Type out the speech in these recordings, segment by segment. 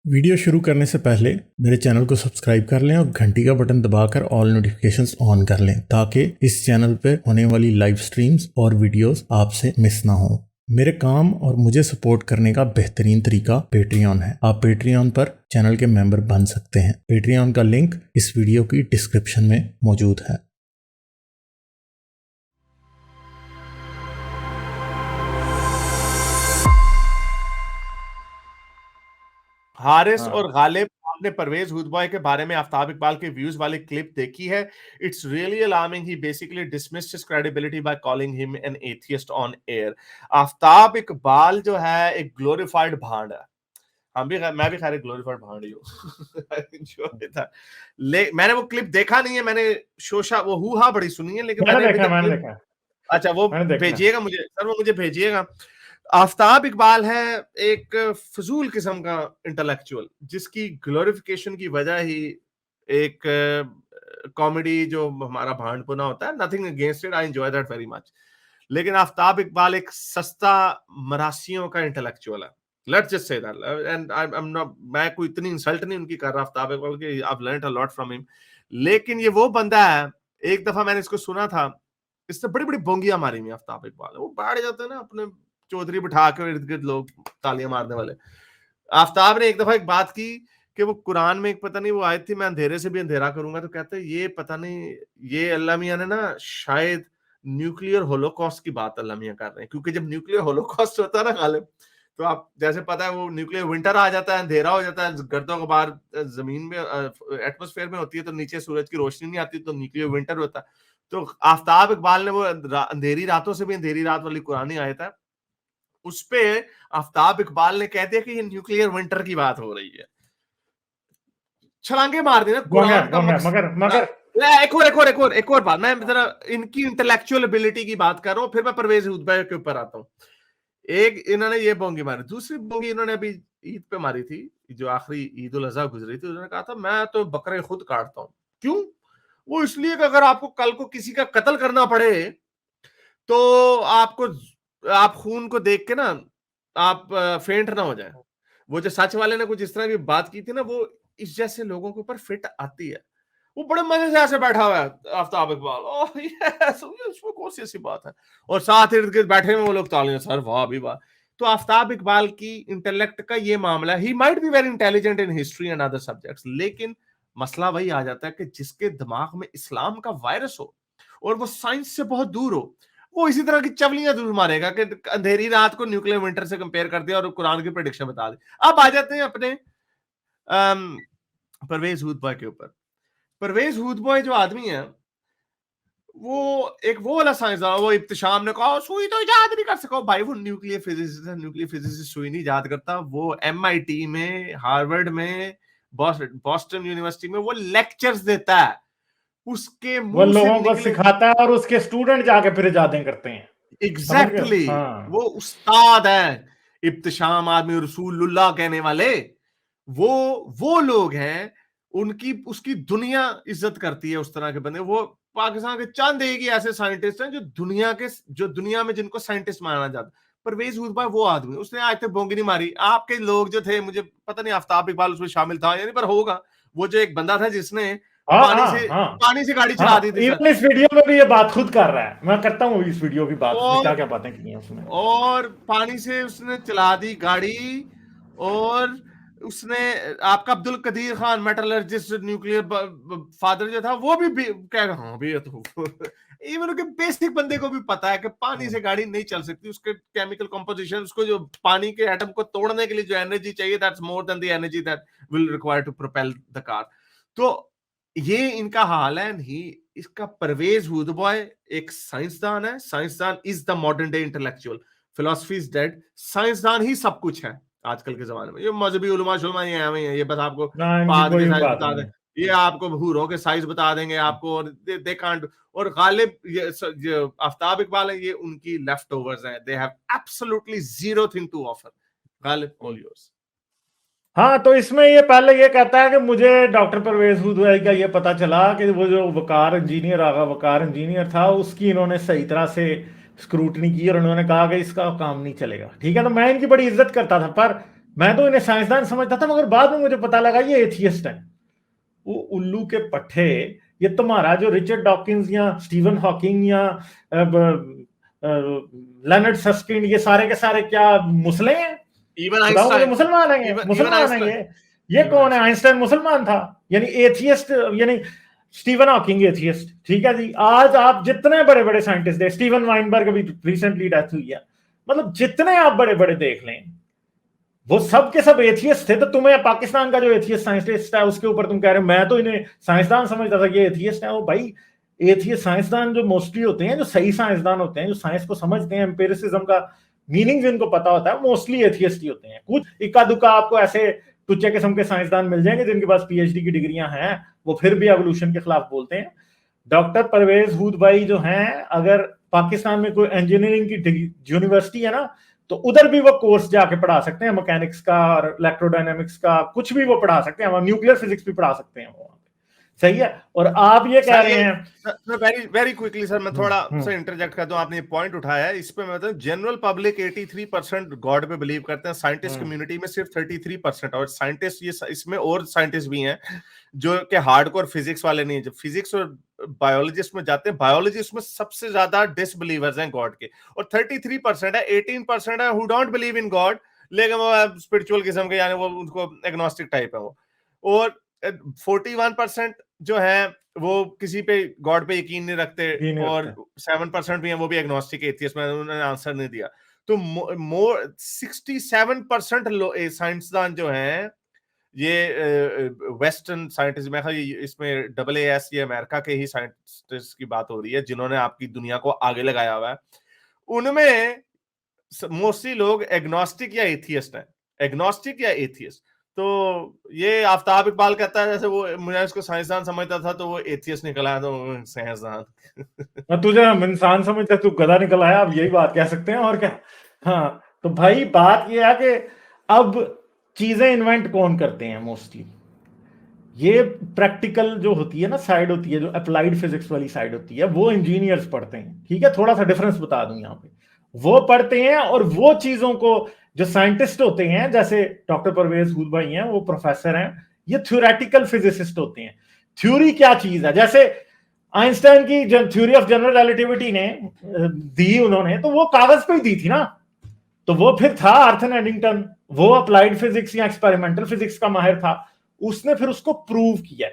Video शुरू करने से पहले मेरे चैनल को सब्सक्राइब कर लें और घंटी का बटन दबाकर ऑल नोटिफिकेशंस ऑन कर लें ताकि इस चैनल पर होने वाली लाइव स्ट्रीम्स और वीडियोस आपसे मिस ना हो। मेरे काम और मुझे सपोर्ट करने का बेहतरीन तरीका पेट्रियन है। आप पेट्रियन पर चैनल के मेंबर बन सकते हैं। पेट्रियन का लिंक इस वीडियो की डिस्क्रिप्शन में मौजूद है। हारिस और गालिब, आपने परवेज हुदबॉय के बारे में आफ्ताब इकबाल के व्यूज वाली क्लिप देखी है? It's really alarming. He basically dismissed his credibility by calling him an atheist on air. Aftab Iqbal जो है एक ग्लोरीफाइड भांड है। मैं भी खैर एक ग्लोरीफाइड भांड ही हूँ। मैंने वो क्लिप देखा नहीं है, मैंने शोशा वो हुआ बड़ी सुनी है, लेकिन मैंने देखा। अच्छा वो भेजिएगा मुझे सर, वो मुझे भेजिएगा। आफ्ताब इकबाल है एक फजूल किस्म का इंटेलेक्चुअल जिसकी ग्लोरिफिकेशन की वजह ही एक कॉमेडी जो हमारा भांडपुना होता है। Nothing against it, I enjoy that very much. लेकिन आफ्ताब इकबाल एक सस्ता मरासियों का इंटेलेक्चुअल है। Let's just say that, and I am not, मैं कोई इतनी इंसल्ट नहीं उनकी कर रहा आफ्ताब इकबाल की, I have learned a lot from him. लेकिन ये वो बंदा है, एक दफा मैंने इसको सुना था, इससे बड़ी बड़ी बोंगियां मारी हुई आफ्ताब इकबाल। वो बैठ जाते हैं ना अपने चौधरी बिठा के इर्द गिर्द लोग तालियां मारने वाले। आफ्ताब ने एक दफा एक बात की कि वो कुरान में एक पता नहीं वो आयत थी, मैं अंधेरे से भी अंधेरा करूंगा, तो कहते हैं ये पता नहीं ये अल्लाह मियां ने ना शायद न्यूक्लियर होलोकॉस्ट की बात अल्लाह मियां कर रहे हैं, क्योंकि जब न्यूक्लियर होलोकॉस्ट होता है ना गालिब, तो आप जैसे पता है वो न्यूक्लियर विंटर आ जाता है, अंधेरा हो जाता है, गर्दों के बाहर जमीन में एटमॉस्फेयर में होती है, तो नीचे सूरज की रोशनी नहीं आती, तो न्यूक्लियर विंटर होता है। तो आफ्ताब इकबाल ने वो अंधेरी रातों से भी अंधेरी रात वाली कुरानी आयत है, उस पे आफ्ताब इकबाल ने कह दिया कि ये न्यूक्लियर विंटर की बात हो रही है। छलांगे मार दी ना कुरान का मगर एक और बात, मैं जरा इनकी इंटेलेक्चुअल एबिलिटी की बात कर रहा हूं, फिर मैं परवेज हुदबा के ऊपर आता हूं। एक इन्होंने ये बोंगी मारी, दूसरी बोंगी इन्होंने अभी ईद पे मारी थी, जो आखिरी ईद उल अजहा गुजरी थी। उन्होंने कहा था मैं तो बकरे खुद काटता हूं। क्यों? वो इसलिए कि अगर आपको कल को किसी का कत्ल करना पड़े तो आपको, आप खून को देख के ना आप फेंट ना हो जाए। वो जो सच वाले ने कुछ इस तरह की बात की थी ना, वो इस जैसे लोगों के ऊपर फिट आती है। वो बड़े मजे से ऐसे बैठा हुआ है आफ्ताब इकबाल, ओह यस, उसमें कौन सी ऐसी बात है, और साथ इर्द गिर्द बैठे हुए वो लोग तालियां, सर वाह भी वाह। तो आफ्ताब इकबाल की इंटेलेक्ट का ये मामला, he might be very intelligent in history and other subjects, लेकिन मसला वही आ जाता है कि जिसके दिमाग में इस्लाम का वायरस हो और वो साइंस से बहुत दूर हो, वो इसी तरह की चवलियां जरूर मारेगा कि अंधेरी रात को न्यूक्लियर विंटर से कंपेयर कर दिया और कुरान की प्रेडिक्शन बता दी। अब आ जाते हैं अपने परवेज हुदबॉय के ऊपर। परवेज हुदबॉय जो आदमी है, वो एक वो वाला साइंसदान, वो इब्तिशाम ने कहा सुई तो इजाद नहीं कर सका भाई, वो न्यूक्लियर फिजिसिस्ट है, न्यूक्लियर फिजिसिस्ट सुई नहीं इजाद करता। वो एमआईटी में, हार्वर्ड में, बॉस्टन यूनिवर्सिटी में वो लेक्चर्स देता है, उसके वो मुंह से लोगों को निकले सिखाता है और उसके स्टूडेंट जाके फिर इजादें करते हैं। एग्जैक्टली हाँ। वो उस्ताद है। इब्तिशाम आदमी रसूलुल्लाह कहने वाले वो लोग हैं, उनकी उसकी दुनिया इज्जत करती है उस तरह के बंदे। वो पाकिस्तान के चंद एक ही ऐसे साइंटिस्ट हैं जो दुनिया में जिनको साइंटिस्ट माना जाता है। परवेज हुदबा वो आदमी, उसने आज तक बोंगी नहीं मारी। आपके लोग जो थे, मुझे पता नहीं आफ्ताब इकबाल उसमें शामिल था यानी, पर होगा। वो जो एक बंदा था जिसने पानी से गाड़ी चला दी थी इवन इस वीडियो में भी ये बात खुद कर रहा है। मैं करता हूँ इस वीडियो की बात, उसने क्या क्या बातें की हैं उसने। और पानी से उसने चला दी गाड़ी, और उसने आपका Abdul Qadeer Khan metallurgist nuclear father जो था, वो भी कह रहा हूँ भी तो इवन उनके बेसिक बंदे को भी पता है कि पानी से गाड़ी नहीं चल सकती। उसके केमिकल कंपोजिशन, उसको जो पानी के एटम को तोड़ने के लिए जो एनर्जी चाहिए, that's more than the energy that will require to propel the car. तो ये इनका हाल है। नहीं, इसका परवेज हुदबॉय एक साइंसदान है। साइंसदान is the modern day intellectual. Philosophy is dead, साइंसदान ही सब कुछ है आजकल के जमाने में। ये मजहबी उलमा शुलमा ये बस आपको पाद के साइज बता दें, ये आपको हूरों के साइज बता देंगे आपको, और दे कांट। और गालिब ये आफ्ताब इकबाल है, ये उनकी लेफ्ट ओवर्स हैं। They have absolutely zero thing to offer. Ghalib, all yours. हाँ, तो इसमें ये पहले ये कहता है कि मुझे डॉक्टर परवेज हुदबॉय का ये पता चला कि वो जो वकार इंजीनियर, आगा वकार इंजीनियर था, उसकी इन्होंने सही तरह से स्क्रूटनी की और उन्होंने कहा कि इसका काम नहीं चलेगा। ठीक है, तो मैं इनकी बड़ी इज्जत करता था, पर मैं तो इन्हें साइंसदान समझता था, मगर बाद में मुझे पता लगा ये एथियस्ट हैं। वो उल्लू के पट्टे, ये तुम्हारा जो रिचर्ड डॉकिंस या स्टीवन हॉकिंग या लेनर्ड सस्किंड, ये सारे के सारे क्या मुसले हैं? बताओ मुझे, मुसलमान हैं? मुसलमान हैं ये कौन है? आइंस्टाइन मुसलमान था, यानी एथियस्ट, यानी स्टीवन हॉकिंग एथियस्ट। ठीक है जी, आज आप जितने बड़े बड़े साइंटिस्ट देख, स्टीवन वाइनबर्ग अभी रिसेंटली डेथ हुई है, मतलब जितने आप बड़े बड़े देख लें, वो सब के सब एथियस्ट थे। तो तुम्हें पाकिस्तान का जो एथियस्ट साइंटिस्ट है उसके ऊपर तुम कह रहे हो मैं तो इन्हें साइंसदान समझता था, ये एथियस्ट है। वो भाई एथियस्ट साइंसदान जो मोस्टली होते हैं, जो सही साइंसदान होते हैं, जो साइंस को समझते हैं, एम्पिरिसिज्म का मीनिंग जिनको पता होता है, मोस्टली एथियस्ट ही होते हैं। कुछ इक्का दुक्का आपको ऐसे टुच्चे किस्म के साइंसदान मिल जाएंगे जिनके पास पीएचडी की डिग्रियां हैं, वो फिर भी एवोल्यूशन के खिलाफ बोलते हैं। डॉक्टर परवेज हूद भाई जो हैं, अगर पाकिस्तान में कोई इंजीनियरिंग की यूनिवर्सिटी है ना, तो उधर भी वो कोर्स जाके पढ़ा सकते हैं, मैकेनिक्स का और इलेक्ट्रोडायनेमिक्स का, कुछ भी वो पढ़ा सकते हैं, न्यूक्लियर फिजिक्स भी पढ़ा सकते हैं वो। सही है। और आप ये कह रहे हैं, वेरी वेरी क्विकली सर, मैं थोड़ा सा इंटरजेक्ट कर दूं, आपने पॉइंट उठाया है, इस पे मैं जनरल पब्लिक 83% गॉड पे बिलीव करते हैं, साइंटिस्ट कम्युनिटी में सिर्फ 33%, और साइंटिस्ट ये इसमें और साइंटिस्ट भी हैं जो कि हार्डकोर फिजिक्स वाले नहीं है। जब फिजिक्स और बायोलॉजिस्ट में जाते हैं, बायोलॉजिस्ट में सबसे ज्यादा डिसबिलीवर्स हैं गॉड के, और 33% है। 18% है who don't believe in God, लेकिन वो स्पिरिचुअल किस्म के, यानी वो उनको एग्नोस्टिक टाइप है वो। और 41% जो है वो किसी पे गॉड पे यकीन नहीं रखते, और 7% भी है वो भी एग्नोस्टिक एथियस्ट, में उन्होंने आंसर नहीं दिया। तो मोर 67% साइंसदान जो हैं, ये वेस्टर्न साइंटिस्ट में, इसमें AAS ये अमेरिका के ही साइंटिस्ट की बात हो रही है जिन्होंने आपकी दुनिया को आगे लगाया हुआ है, उनमें मोस्टली लोग एग्नोस्टिक या एथियस्ट हैं, एग्नोस्टिक या एथियस्ट। तो ये आफ्ताब इकबाल कहता है जैसे वो, मुझे उसको साइंसदान समझता था तो वो एथियस्ट निकला है, तो साइंसदान तुझे हम इंसान समझते, तू गधा निकल आया, अब यही बात कह सकते हैं और क्या। हाँ, तो भाई बात ये है कि अब चीजें इन्वेंट कौन करते हैं मोस्टली, ये प्रैक्टिकल जो होती है ना साइड होती है, जो अप्लाइड फिजिक्स वाली साइड होती है, वो इंजीनियर्स पढ़ते हैं। ठीक है, थोड़ा सा डिफरेंस बता दूं यहाँ पे, वो पढ़ते हैं, और वो चीजों को जो साइंटिस्ट होते हैं, जैसे डॉक्टर परवेज हूद भाई हैं, वो प्रोफेसर हैं, ये थ्योरेटिकल फिजिसिस्ट होते हैं। थ्योरी क्या चीज है, जैसे आइंस्टाइन की थ्योरी ऑफ जनरल रिलेटिविटी ने दी उन्होंने, तो वो कागज पे ही दी थी ना, तो वो फिर था आर्थर एडिंगटन, वो अप्लाइड फिजिक्स या एक्सपेरिमेंटल फिजिक्स का माहिर था, उसने फिर उसको प्रूव किया।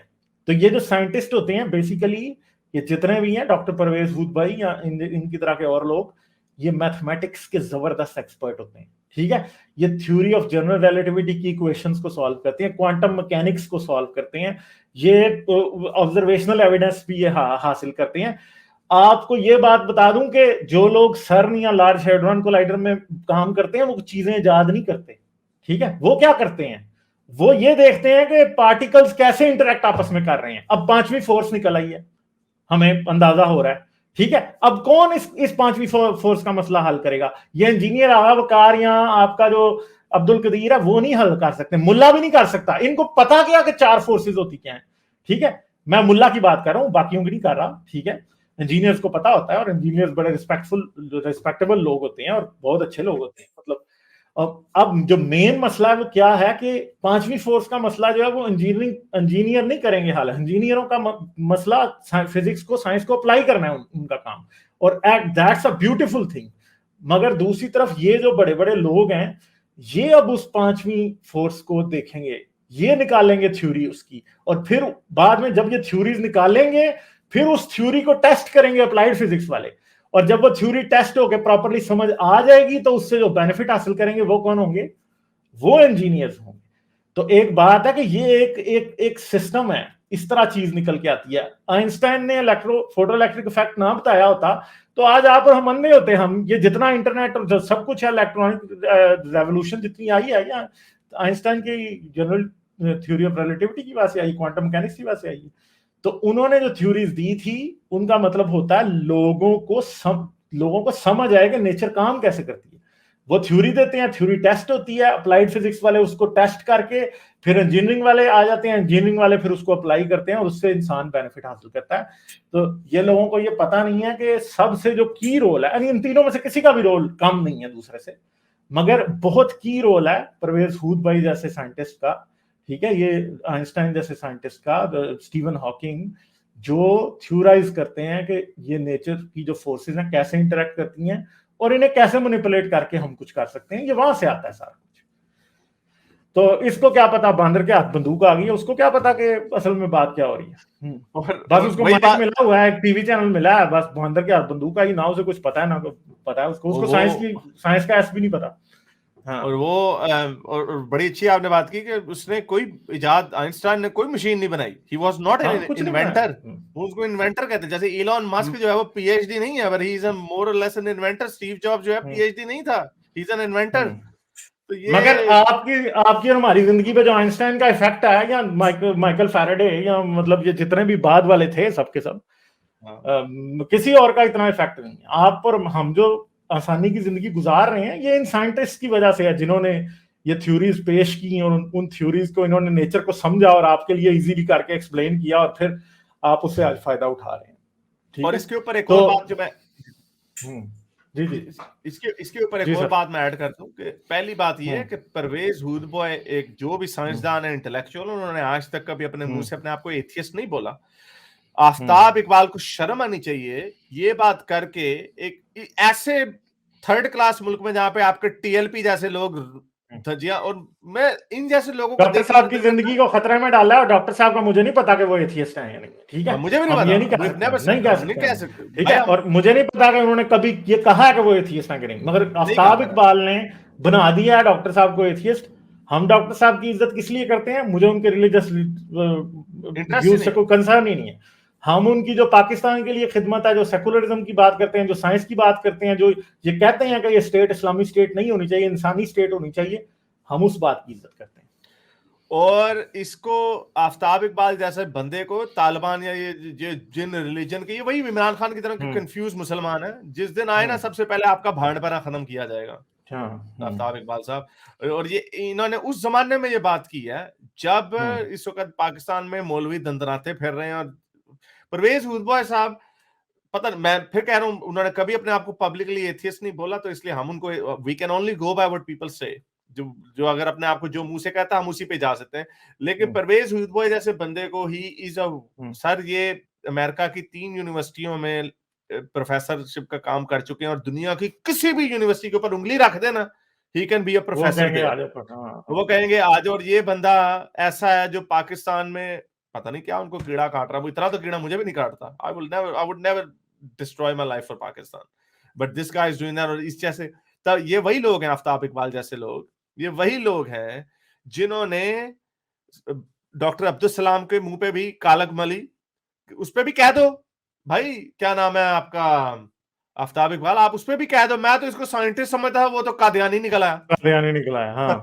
तो ये जो साइंटिस्ट होते हैं बेसिकली, ये जितने भी हैं, डॉक्टर परवेज हूद भाई या इनकी तरह के और लोग, ये मैथमेटिक्स के जबरदस्त एक्सपर्ट होते हैं। ठीक है, ये थ्योरी ऑफ जनरल रिलेटिविटी की इक्वेशंस को सॉल्व करते हैं, क्वांटम मैकेनिक्स को सॉल्व करते हैं, ये ऑब्जर्वेशनल एविडेंस भी ये हासिल करते हैं। आपको ये बात बता दूं कि जो लोग सर्न या लार्ज हेड्रॉन कोलाइडर में काम करते हैं, वो चीजें इजाद नहीं करते। ठीक है, वो क्या करते हैं, वो ये देखते हैं कि पार्टिकल्स कैसे इंटरेक्ट आपस में कर रहे हैं। अब पांचवी फोर्स निकल आई है, हमें अंदाजा हो रहा है। ठीक है, अब कौन इस पांचवी फोर्स का मसला हल करेगा? ये इंजीनियर आवाकार या आपका जो अब्दुल कदीर है वो नहीं हल कर सकते, मुल्ला भी नहीं कर सकता। इनको पता क्या कि चार फोर्सेस होती क्या है। ठीक है, मैं मुल्ला की बात कर रहा हूं, बाकियों की नहीं कर रहा। ठीक है, इंजीनियर्स को पता होता है, और इंजीनियर्स बड़े रिस्पेक्टेबल लोग होते हैं और बहुत अच्छे लोग होते हैं। मतलब अब जो मेन मसला है वो क्या है कि पांचवी फोर्स का मसला जो है वो इंजीनियर नहीं करेंगे हल। इंजीनियरों का मसला फिजिक्स को, साइंस को अप्लाई करना है उनका काम, और दैट्स अ ब्यूटीफुल थिंग। मगर दूसरी तरफ ये जो बड़े बड़े लोग हैं, ये अब उस पांचवी फोर्स को देखेंगे, ये निकालेंगे थ्योरी उसकी, और फिर बाद में जब ये थ्योरीज निकालेंगे, फिर उस थ्योरी को टेस्ट करेंगे अप्लाइड फिजिक्स वाले, और जब वो थ्योरी टेस्ट होकर प्रॉपर्ली समझ आ जाएगी, तो उससे जो बेनिफिट हासिल करेंगे वो कौन होंगे? वो इंजीनियर्स होंगे। तो एक बात है कि ये एक सिस्टम है, इस तरह चीज निकल के आती है। आइंस्टाइन ने फोटो इलेक्ट्रिक इफेक्ट ना बताया होता तो आज आप और हम अंधे होते। हम ये जितना इंटरनेट और सब कुछ है, इलेक्ट्रॉनिक रेवोल्यूशन जितनी आई है, या आइंस्टाइन की जनरल थ्योरी ऑफ रिलेटिविटी की वजह से आई, क्वांटम मैकेनिक्स की वजह से आई। तो उन्होंने जो थ्योरीज दी थी, उनका मतलब होता है लोगों को समझ आए कि नेचर काम कैसे करती है। वो थ्योरी देते हैं, थ्योरी टेस्ट होती है, अप्लाइड फिजिक्स वाले उसको टेस्ट करके फिर इंजीनियरिंग वाले आ जाते हैं, इंजीनियरिंग वाले फिर उसको अप्लाई करते हैं और उससे इंसान बेनिफिट हासिल करता है। तो ये लोगों को ये पता नहीं है कि सबसे जो की रोल है, यानी इन तीनों में से किसी का भी रोल कम नहीं है दूसरे से, मगर बहुत की रोल है परवेज हुद भाई जैसे साइंटिस्ट का, ठीक है, ये आइंस्टाइन जैसे साइंटिस्ट का, स्टीवन हॉकिंग, जो थ्योराइज करते हैं कि ये नेचर की जो फोर्सेस हैं कैसे इंटरेक्ट करती हैं और इन्हें कैसे मैनिपुलेट करके हम कुछ कर सकते हैं, ये वहां से आता है सारा कुछ। तो इसको क्या पता बंदर के हाथ बंदूक आ गई है, उसको क्या पता कि असल में बात क्या हो रही है। बस उसको माइक मिला हुआ है, टीवी चैनल मिला है, बस बंदर के हाथ बंदूक आई, ना उसे कुछ पता है ना पता है उसको साइंस का एस भी नहीं पता। हाँ। और वो और बड़ी अच्छी आपने बात की कि उसने कोई इजाद, आइंस्टाइन ने कोई मशीन नहीं बनाई, he was not an inventor, वो उसको इन्वेंटर कहते हैं। जैसे इलॉन मस्क जो है वो पीएचडी नहीं है, बट ही इज अ मोर और less N inventor. Steve jobs जो है पीएचडी नहीं था, ही इज एन इन्वेंटर। तो ये मगर आपकी और हमारी जिंदगी पे जो आइंस्टाइन का इफेक्ट है, या माइकल फैराडे, या मतलब ये जितने भी बाद वाले थे सबके सब, किसी और का इतना इफेक्ट नहीं है। आप और हम जो आसानी की जिंदगी गुजार रहे हैं, ये इन साइंटिस्ट की वजह से है, जिन्होंने ये थ्योरीज पेश की और उन थ्योरीज को इन्होंने नेचर को समझा और आपके लिए इजीली करके एक्सप्लेन किया, और फिर आप उससे आज फायदा उठा रहे हैं। ठीक और है? इसके ऊपर एक और बात जो मैं जी इसके ऊपर एक और बात मैं ऐड करता हूँ कि पहली बात ये है कि परवेज हुद बॉय एक जो भी साइंसदान है, इंटेलेक्चुअल, उन्होंने आज तक कभी अपने मुंह से अपने आप को एथियस्ट नहीं बोला। आफ्ताब इकबाल को शर्म आनी चाहिए ये बात करके, एक ऐसे थर्ड क्लास मुल्क में जहां पे आपके टीएलपी जैसे लोग धजिया, और मैं इन जैसे लोगों को डॉक्टर साहब की जिंदगी को खतरे में डाला है, और डॉक्टर साहब का मुझे नहीं पता कि वो एथियस्ट हैं या नहीं, ठीक है, मुझे भी नहीं पता, ये नहीं कह सकते, ठीक है, और मुझे नहीं पता कि उन्होंने कभी ये कहा है कि वो एथियस्ट हैं कि नहीं, मगर आफ्ताब इकबाल ने बना दिया है डॉक्टर साहब को एथियस्ट। हम डॉक्टर साहब की इज्जत किस लिए करते हैं? मुझे उनके रिलीजियस व्यूज से कोई कंसर्न ही नहीं है। हम उनकी जो पाकिस्तान के लिए खिदमत है, जो सेकुलरिज्म की बात करते हैं, जो साइंस की बात करते हैं, जो ये कहते हैं कि ये स्टेट इस्लामी स्टेट नहीं होनी चाहिए, इंसानी स्टेट होनी चाहिए, हम उस बात की इज्जत करते हैं। और इसको आफ्ताब इकबाल जैसे बंदे को तालिबान या ये जिन रिलीजन के, ये वही इमरान खान की तरह के कंफ्यूज मुसलमान है, जिस दिन आए ना सबसे पहले आपका भांडपना खत्म किया जाएगा आफ्ताब इकबाल साहब। और ये इन्होंने उस जमाने में ये बात की है जब इस वक्त पाकिस्तान में मौलवी दंदनाते फिर रहे हैं, और परवेज हुद बॉय साहब, पता मैं फिर कह रहा हूं, उन्होंने कभी अपने आप को पब्लिकली एथियस्ट नहीं बोला, तो इसलिए हम उनको, we can only go by what people से, जो अगर अपने आप को जो मुंह से कहता है हम उसी पे जा सकते हैं। लेकिन परवेज हुद बॉय जैसे बंदे को, ही इज अ सर, ये अमेरिका की 3 यूनिवर्सिटियों में प्रोफेसरशिप का काम कर चुके हैं, और दुनिया की किसी भी यूनिवर्सिटी के ऊपर उंगली रख देना, he can be a professor, वो कहेंगे आज। और ये बंदा ऐसा है जो पाकिस्तान में पता नहीं क्या उनको कीड़ा काट रहा है, वो इतना तो कीड़ा मुझे भी नहीं काटता। I would never destroy my life for Pakistan, but this guy is doing that. और इस जैसे, तब ये वही लोग हैं, आफ्ताब इकबाल जैसे लोग, ये वही लोग हैं जिन्होंने डॉक्टर अब्दुल सलाम के मुंह पे भी कालक मली, उस पे भी कह दो भाई क्या नाम है आपका, आफ्ताब इकबाल, आप उस पे भी कह दो, मैं तो इसको साइंटिस्ट समझता है, वो तो कादियानी निकला है। हाँ।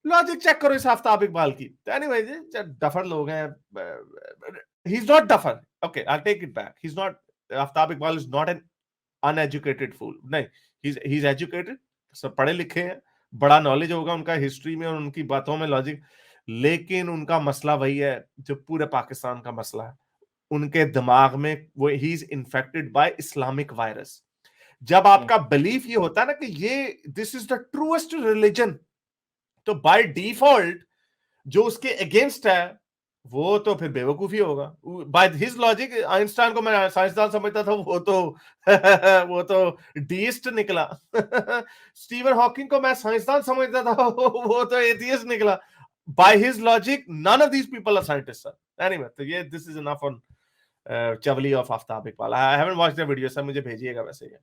लॉजिक चेक करो इस आफ्ताब इकबाल की। एनीवे, डफर लोग हैं, he is not duffer, okay I take it back, he is not, Aftab Iqbal is not an uneducated fool, नहीं, ही इज एजुकेटेड, सब पढ़े लिखे हैं, बड़ा नॉलेज होगा उनका हिस्ट्री में और उनकी बातों में लॉजिक, लेकिन उनका मसला वही है जो पूरे पाकिस्तान का मसला है, उनके दिमाग में वो, he is infected by Islamic virus. जब आपका बिलीफ ये होता है ना कि ये this is the truest religion, तो बाय डिफॉल्ट जो उसके अगेंस्ट है वो तो फिर बेवकूफी होगा। बाय हिज लॉजिक, आइंस्टाइन को मैं साइंसदान समझता था, वो तो डीइस्ट निकला। स्टीवन हॉकिंग को मैं साइंसदान समझता था, वो तो एथियस्ट निकला। By his logic none of these people are scientist sir. Anyway, तो ये दिस इज इनफ ऑन चवली of Aftab Iqbal. I haven't watched the video sir, मुझे भेजिएगा वैसे ये।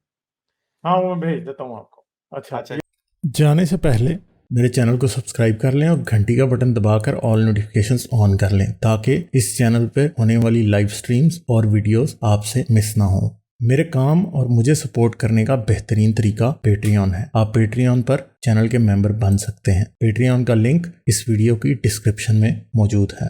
हाँ, वो मैं भेज देता हूँ आपको। अच्छा, जाने से पहले मेरे चैनल को सब्सक्राइब कर लें और घंटी का बटन दबाकर ऑल नोटिफिकेशंस ऑन कर लें, ताकि इस चैनल पे होने वाली लाइव स्ट्रीम्स और वीडियोस आपसे मिस ना हो। मेरे काम और मुझे सपोर्ट करने का बेहतरीन तरीका पेट्रियन है। आप पेट्रियन पर चैनल के मेंबर बन सकते हैं। पेट्रियन का लिंक इस वीडियो की डिस्क्रिप्शन में मौजूद है।